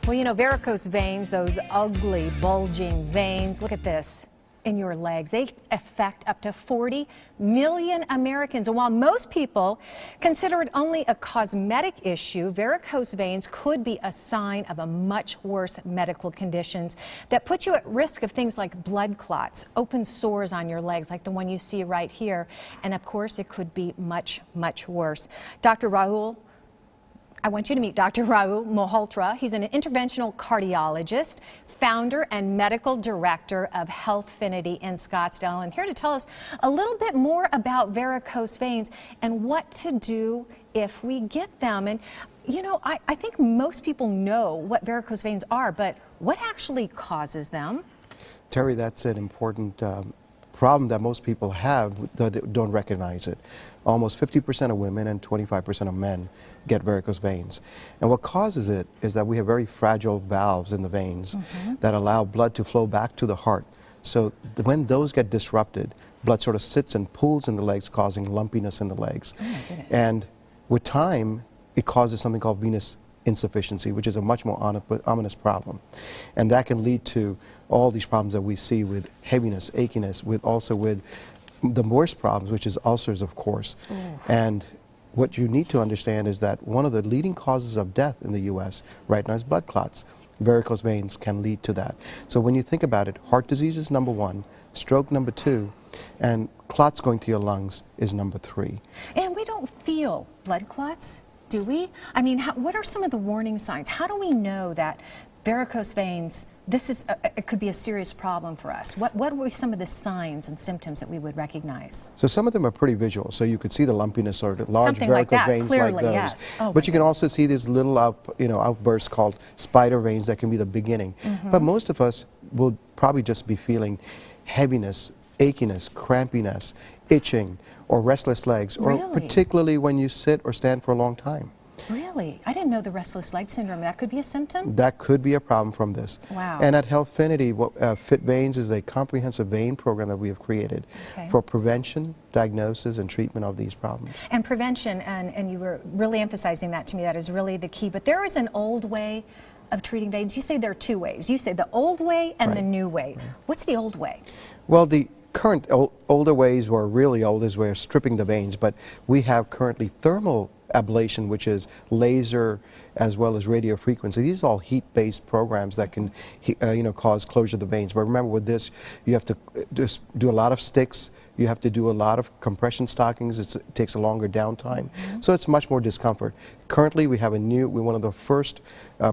Well, you know, varicose veins, those ugly, bulging veins, look at this, in your legs. They affect up to 40 million Americans. And while most people consider it only a cosmetic issue, varicose veins could be a sign of a much worse medical conditions that put you at risk of things like blood clots, open sores on your legs, like the one you see right here. And of course, it could be much, much worse. Dr. Rahul, I want you to meet Dr. Rahul Malhotra. He's an interventional cardiologist, founder and medical director of Healthfinity in Scottsdale, and here to tell us a little bit more about varicose veins and what to do if we get them. And you know, I think most people know what varicose veins are, but what actually causes them? Terry, that's an important problem that most people have that don't recognize it. Almost 50% of women and 25% of men get varicose veins. And what causes it is that we have very fragile valves in the veins that allow blood to flow back to the heart. So when those get disrupted, blood sort of sits and pools in the legs, causing lumpiness in the legs. Oh my goodness. And with time, it causes something called venous insufficiency, which is a much more ominous problem. And that can lead to all these problems that we see with heaviness, achiness, also with the worst problems, which is ulcers, of course. And what you need to understand is that one of the leading causes of death in the U.S. right now is blood clots. Varicose veins can lead to that. So when you think about it, heart disease is number 1, stroke number 2, and clots going to your lungs is number 3. And we don't feel blood clots, do we? I mean, what are some of the warning signs? How do we know that varicose veins, it could be a serious problem for us? What would be some of the signs and symptoms that we would recognize? So some of them are pretty visual. So you could see the lumpiness or the large Something varicose like that, veins clearly, like those. yes. Oh, but you can also see these little outbursts called spider veins that can be the beginning. But most of us will probably just be feeling heaviness, achiness, crampiness, itching, or restless legs, or particularly when you sit or stand for a long time. Really? I didn't know the restless leg syndrome. That could be a symptom? That could be a problem from this. Wow. And at Healthfinity, Fit Veins is a comprehensive vein program that we have created for prevention, diagnosis, and treatment of these problems. And prevention, and you were really emphasizing that to me, that is really the key. But there is an old way of treating veins. You say there are 2 ways. You say the old way and the new way. What's the old way? Well, the current older ways were really old as way of stripping the veins, but we have currently thermal ablation, which is laser as well as radio frequency. These are all heat-based programs that can cause closure of the veins. But remember, with this, you have to just do a lot of sticks. You have to do a lot of compression stockings. It takes a longer downtime. So it's much more discomfort. Currently, we have we're one of the first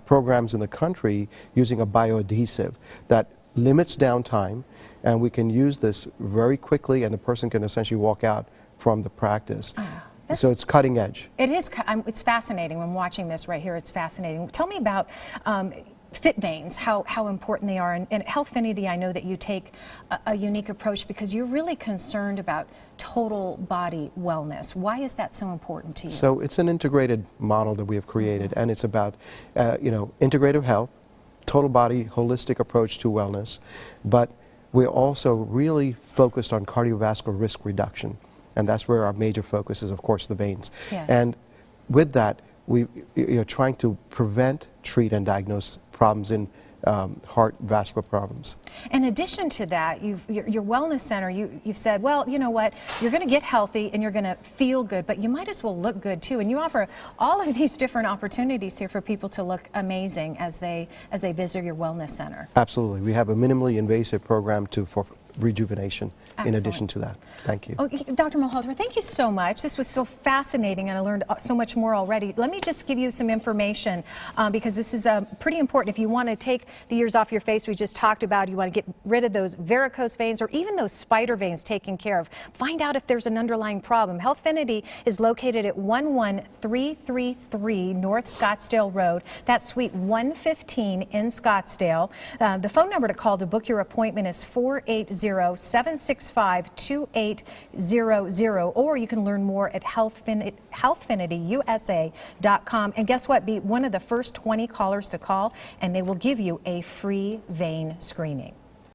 programs in the country using a bioadhesive that limits downtime, and we can use this very quickly, and the person can essentially walk out from the practice. So it's cutting edge. It is. It's fascinating. When watching this right here, it's fascinating. Tell me about fit veins, how important they are. And at Healthfinity, I know that you take a unique approach because you're really concerned about total body wellness. Why is that so important to you? So it's an integrated model that we have created, and it's about integrative health, total body, holistic approach to wellness, but we're also really focused on cardiovascular risk reduction. And that's where our major focus is, of course, the veins. Yes. And with that, you're trying to prevent, treat, and diagnose problems in heart vascular problems. In addition to that, your wellness center, you've said, well, you know what, you're going to get healthy and you're going to feel good, but you might as well look good too. And you offer all of these different opportunities here for people to look amazing as they visit your wellness center. Absolutely. We have a minimally invasive program for rejuvenation. In addition to that. Thank you. Oh, Dr. Malhotra, thank you so much. This was so fascinating, and I learned so much more already. Let me just give you some information because this is pretty important. If you want to take the ears off your face we just talked about, you want to get rid of those varicose veins or even those spider veins taken care of. Find out if there's an underlying problem. Healthfinity is located at 11333 North Scottsdale Road. That's Suite 115 in Scottsdale. The phone number to call to book your appointment is 480-765-2800, or you can learn more at healthfinityusa.com. And guess what? Be one of the first 20 callers to call, and they will give you a free vein screening.